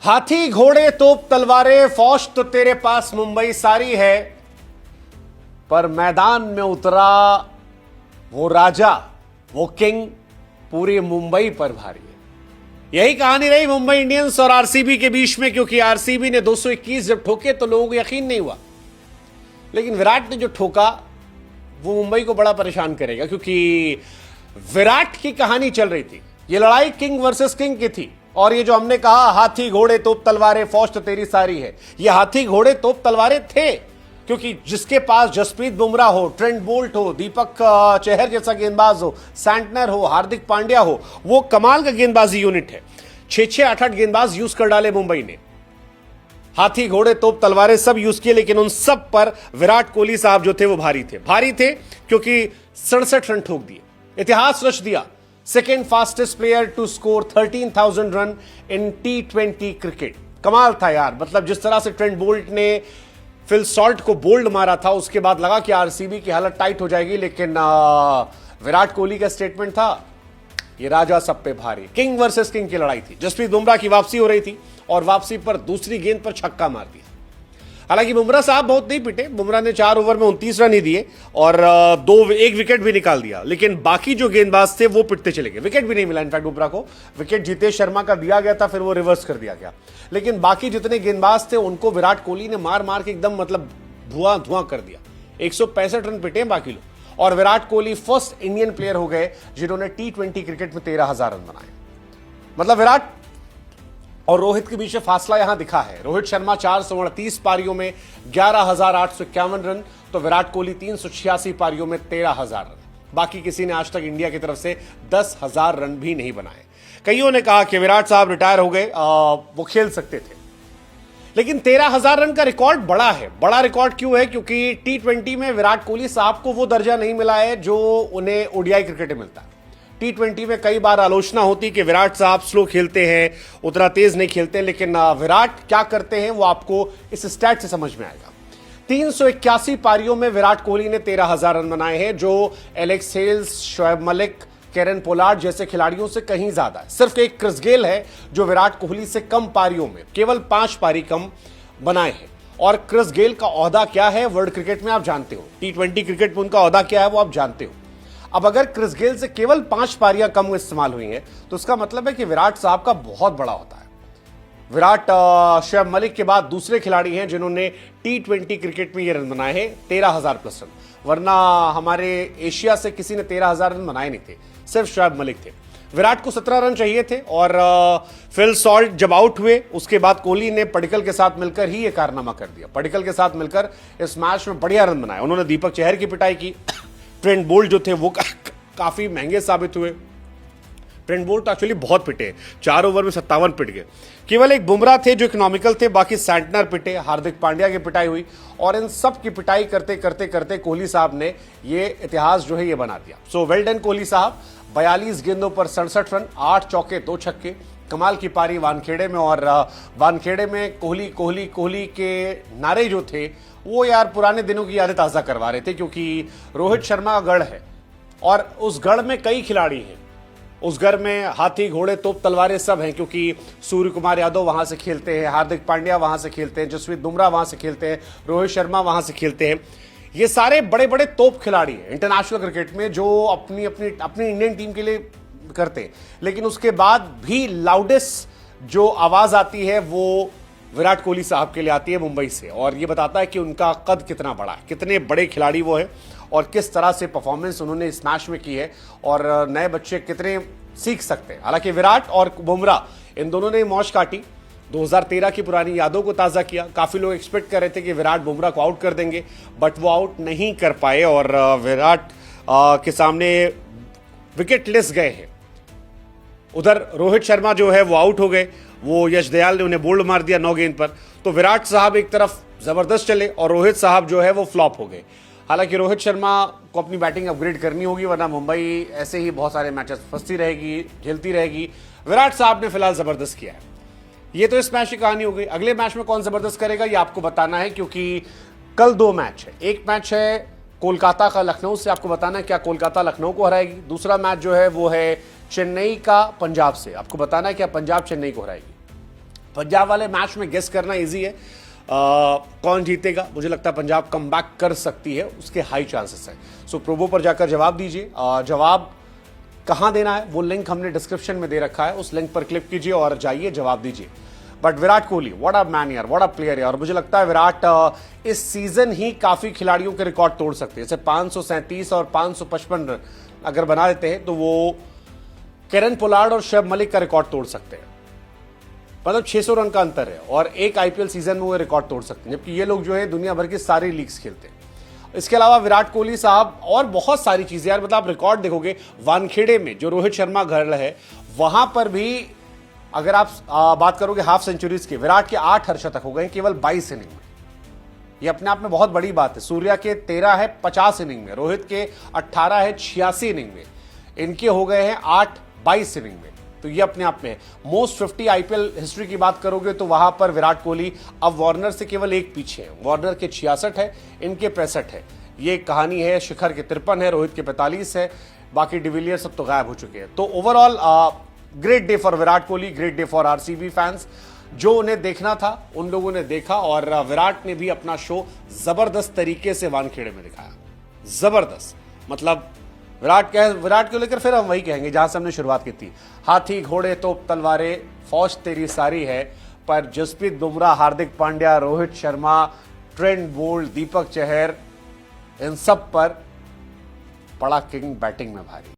हाथी घोड़े तोप तलवारें फौज तो तेरे पास मुंबई सारी है, पर मैदान में उतरा वो राजा, वो किंग पूरी मुंबई पर भारी है। यही कहानी रही मुंबई इंडियंस और आरसीबी के बीच में, क्योंकि आरसीबी ने 221 जब ठोके तो लोगों को यकीन नहीं हुआ, लेकिन विराट ने जो ठोका वो मुंबई को बड़ा परेशान करेगा, क्योंकि विराट की कहानी चल रही थी। ये लड़ाई किंग वर्सेस किंग की थी। और ये जो हमने कहा हाथी घोड़े तोप तलवारें फौज तो तेरी सारी है, ये हाथी घोड़े तोप तलवारें थे, क्योंकि जिसके पास जसप्रीत बुमराह हो, ट्रेंट बोल्ट हो, दीपक चहर जैसा गेंदबाज हो, सैंटनर हो, हार्दिक पांड्या हो, वो कमाल का गेंदबाजी यूनिट है। 6-6, 8-8 गेंदबाज यूज कर डाले मुंबई ने। हाथी घोड़े तोप तलवारें सब यूज किए, लेकिन उन सब पर विराट कोहली साहब जो थे वो भारी थे क्योंकि 67 रन ठोक दिए, इतिहास रच दिया। Second fastest player to score 13,000 run in T20 cricket. कमाल था यार, मतलब जिस तरह से ट्रेंट बोल्ट ने फिल सॉल्ट को बोल्ड मारा था, उसके बाद लगा कि आरसीबी की हालत टाइट हो जाएगी, लेकिन विराट कोहली का स्टेटमेंट था ये राजा सब पे भारी। किंग वर्सेस किंग की लड़ाई थी। जसप्रीत बुमराह की वापसी हो रही थी और वापसी पर दूसरी गेंद पर छक्का मार दिया। हालांकि बुमराह साहब बहुत नहीं पिटे, बुमराह ने 4 ओवर में 29 रन ही दिए और एक विकेट भी निकाल दिया, लेकिन बाकी जो गेंदबाज थे वो पिटते चले गए। विकेट भी नहीं मिला इनफैक्ट बुमराह को, विकेट जीतेश शर्मा का दिया गया था, फिर वो रिवर्स कर दिया गया, लेकिन बाकी जितने गेंदबाज थे उनको विराट कोहली ने मार मार के एकदम मतलब धुआं कर दिया। 165 रन पिटे बाकी लोग, और Virat Kohli first Indian player हो गए जिन्होंने T20 क्रिकेट में 13,000 रन बनाए। मतलब विराट और रोहित के बीच फासला यहां दिखा है। रोहित शर्मा 438 पारियों में 11,851 रन, तो विराट कोहली 386 पारियों में 13,000 रन। बाकी किसी ने आज तक इंडिया की तरफ से 10,000 रन भी नहीं बनाए। कईयों ने कहा कि विराट साहब रिटायर हो गए, वो खेल सकते थे, लेकिन 13,000 रन का रिकॉर्ड बड़ा है। बड़ा रिकॉर्ड क्यों है? क्योंकि T20 में विराट कोहली साहब को वो दर्जा नहीं मिला है जो उन्हें ओडीआई क्रिकेट में मिलता है। T20 में कई बार आलोचना होती कि विराट साहब स्लो खेलते हैं, उतना तेज नहीं खेलते, लेकिन विराट क्या करते हैं वो आपको इस स्टैट से समझ में आएगा। 381 पारियों में विराट कोहली ने 13,000 रन बनाए हैं, जो Alex Hales, Shoaib Malik, Kieron Pollard जैसे खिलाड़ियों से कहीं ज्यादा है। सिर्फ एक क्रिस गेल है जो विराट कोहली से कम पारियों में, केवल 5 पारी कम बनाए हैं। और क्रिस गेल का ओहदा क्या है वर्ल्ड क्रिकेट में आप जानते हो, T20 क्रिकेट में उनका ओहदा क्या है वो आप जानते हो। अब अगर क्रिस गेल से केवल 5 पारियां कम इस्तेमाल हुई हैं, तो इसका मतलब है कि विराट साहब का बहुत बड़ा होता है। विराट शोएब मलिक के बाद दूसरे खिलाड़ी हैं जिन्होंने T20 क्रिकेट में ये रन बनाए हैं, 13,000 प्लस रन, वरना हमारे एशिया से किसी ने 13,000 रन बनाए नहीं थे, सिर्फ शोएब मलिक थे। विराट को 17 रन चाहिए थे, और फिल सॉल्ट जब आउट हुए उसके बाद कोहली ने पडिक्कल के साथ मिलकर ही ये कारनामा कर दिया। पडिक्कल के साथ मिलकर इस मैच में बढ़िया रन बनाए। उन्होंने दीपक चहर की पिटाई की। ट्रेंट बोल्ट जो थे वो काफी महंगे साबित हुए। ट्रेंट बोल्ट एक्चुअली बहुत पिटे, 4 ओवर में 57 पिट गए। केवल एक बुमराह थे जो इकोनॉमिकल थे, बाकी सैंटनर पिटे, हार्दिक पांड्या की पिटाई हुई, और इन सब की पिटाई करते करते करते कोहली साहब ने ये इतिहास जो है ये बना दिया। सो वेल डन कोहली साहब। 42 गेंदों पर 67 रन, 8 चौके 2 छक्के, कमाल की पारी वानखेड़े में। और वानखेड़े में कोहली कोहली कोहली के नारे जो थे वो यार पुराने दिनों की यादें ताज़ा करवा रहे थे, क्योंकि रोहित शर्मा का गढ़ है और उस गढ़ में कई खिलाड़ी हैं। उस गढ़ में हाथी घोड़े तोप तलवारें सब हैं, क्योंकि सूर्य कुमार यादव वहां से खेलते हैं, हार्दिक पांड्या वहां से खेलते हैं, जसप्रीत बुमराह वहां से खेलते हैं, रोहित शर्मा वहां से खेलते हैं। ये सारे बड़े बड़े तोप खिलाड़ी हैं इंटरनेशनल क्रिकेट में, जो अपनी अपनी अपनी इंडियन टीम के लिए करते हैं, लेकिन उसके बाद भी लाउडेस्ट जो आवाज आती है वो विराट कोहली साहब के लिए आती है मुंबई से, और ये बताता है कि उनका कद कितना बड़ा है, कितने बड़े खिलाड़ी वो है, और किस तरह से परफॉर्मेंस उन्होंने इस मैच में की है, और नए बच्चे कितने सीख सकते हैं। हालांकि विराट और बुमराह इन दोनों ने मौज काटी, 2013 की पुरानी यादों को ताज़ा किया। काफ़ी लोग एक्सपेक्ट कर रहे थे कि विराट बुमराह को आउट कर देंगे, बट वो आउट नहीं कर पाए, और विराट के सामने विकेट लेस गए हैं। उधर रोहित शर्मा जो है वो आउट हो गए, वो यश दयाल ने उन्हें बोल्ड मार दिया 9 गेंद पर। तो विराट साहब एक तरफ जबरदस्त चले और रोहित साहब जो है वो फ्लॉप हो गए। हालांकि रोहित शर्मा को अपनी बैटिंग अपग्रेड करनी होगी, वरना मुंबई ऐसे ही बहुत सारे मैचेस फंसती रहेगी, झेलती रहेगी। विराट साहब ने फिलहाल जबरदस्त किया है। ये तो इस मैच की कहानी हो गई। अगले मैच में कौन जबरदस्त करेगा ये आपको बताना है, क्योंकि कल 2 मैच है। एक मैच है कोलकाता का लखनऊ से, आपको बताना है क्या कोलकाता लखनऊ को हराएगी। दूसरा मैच जो है वो है चेन्नई का पंजाब से, आपको बताना है क्या पंजाब चेन्नई को हराएगी। पंजाब वाले मैच में गेस करना इजी है। कौन जीतेगा? मुझे लगता है पंजाब कमबैक कर सकती है, उसके हाई चांसेस है। सो प्रोबो पर जाकर जवाब दीजिए। जवाब कहां देना है वो लिंक हमने डिस्क्रिप्शन में दे रखा है, उस लिंक पर क्लिक कीजिए और जाइए जवाब दीजिए। But Virat Kohli, what a man यार, व्हाट अ प्लेयर यार। मुझे लगता है विराट इस सीजन ही काफी खिलाड़ियों के रिकॉर्ड तोड़ सकते हैं। जैसे 537 और 555 रन अगर बना देते हैं तो वो केरन पोलार्ड और शोएब मलिक का रिकॉर्ड तोड़ सकते हैं। मतलब 600 रन का अंतर है और एक आईपीएल सीजन में वो रिकॉर्ड तोड़ सकते हैं, जबकि ये लोग जो है दुनिया भर की सारी लीग्स खेलते हैं। इसके अलावा विराट कोहली साहब और बहुत सारी चीजें यार, मतलब आप रिकॉर्ड देखोगे वानखेड़े में जो रोहित शर्मा घर है वहां पर भी अगर आप बात करोगे हाफ सेंचुरीज की, विराट के 8 अर्धशतक हो गए केवल 22 इनिंग में। ये अपने आप में बहुत बड़ी बात है। सूर्या के 13 है 50 इनिंग में, रोहित के 18 है 86 इनिंग में, इनके हो गए हैं 8 22 इनिंग में। तो ये अपने आप में मोस्ट 50 आईपीएल हिस्ट्री की बात करोगे तो वहां पर विराट कोहली अब वार्नर से केवल एक पीछे है। वार्नर के 66 है, इनके 65 है। ये कहानी है। शिखर के 53 है, रोहित के 45 है, बाकी डिविलियर सब तो गायब हो चुके हैं। तो overall great day for Virat Kohli, great day for RCB fans. जो उन्हें देखना था उन लोगों ने देखा और विराट ने भी अपना शो जबरदस्त तरीके से वानखेड़े में दिखाया। जबरदस्त, मतलब विराट को लेकर फिर हम वही कहेंगे जहां से हमने शुरुआत की थी। हाथी घोड़े तोप तलवारें फौज तेरी सारी है, पर जसप्रीत बुमराह, हार्दिक पांड्या, रोहित शर्मा, ट्रेंट बोल्ट, दीपक चहर, इन सब पर पड़ा किंग बैटिंग में भारी।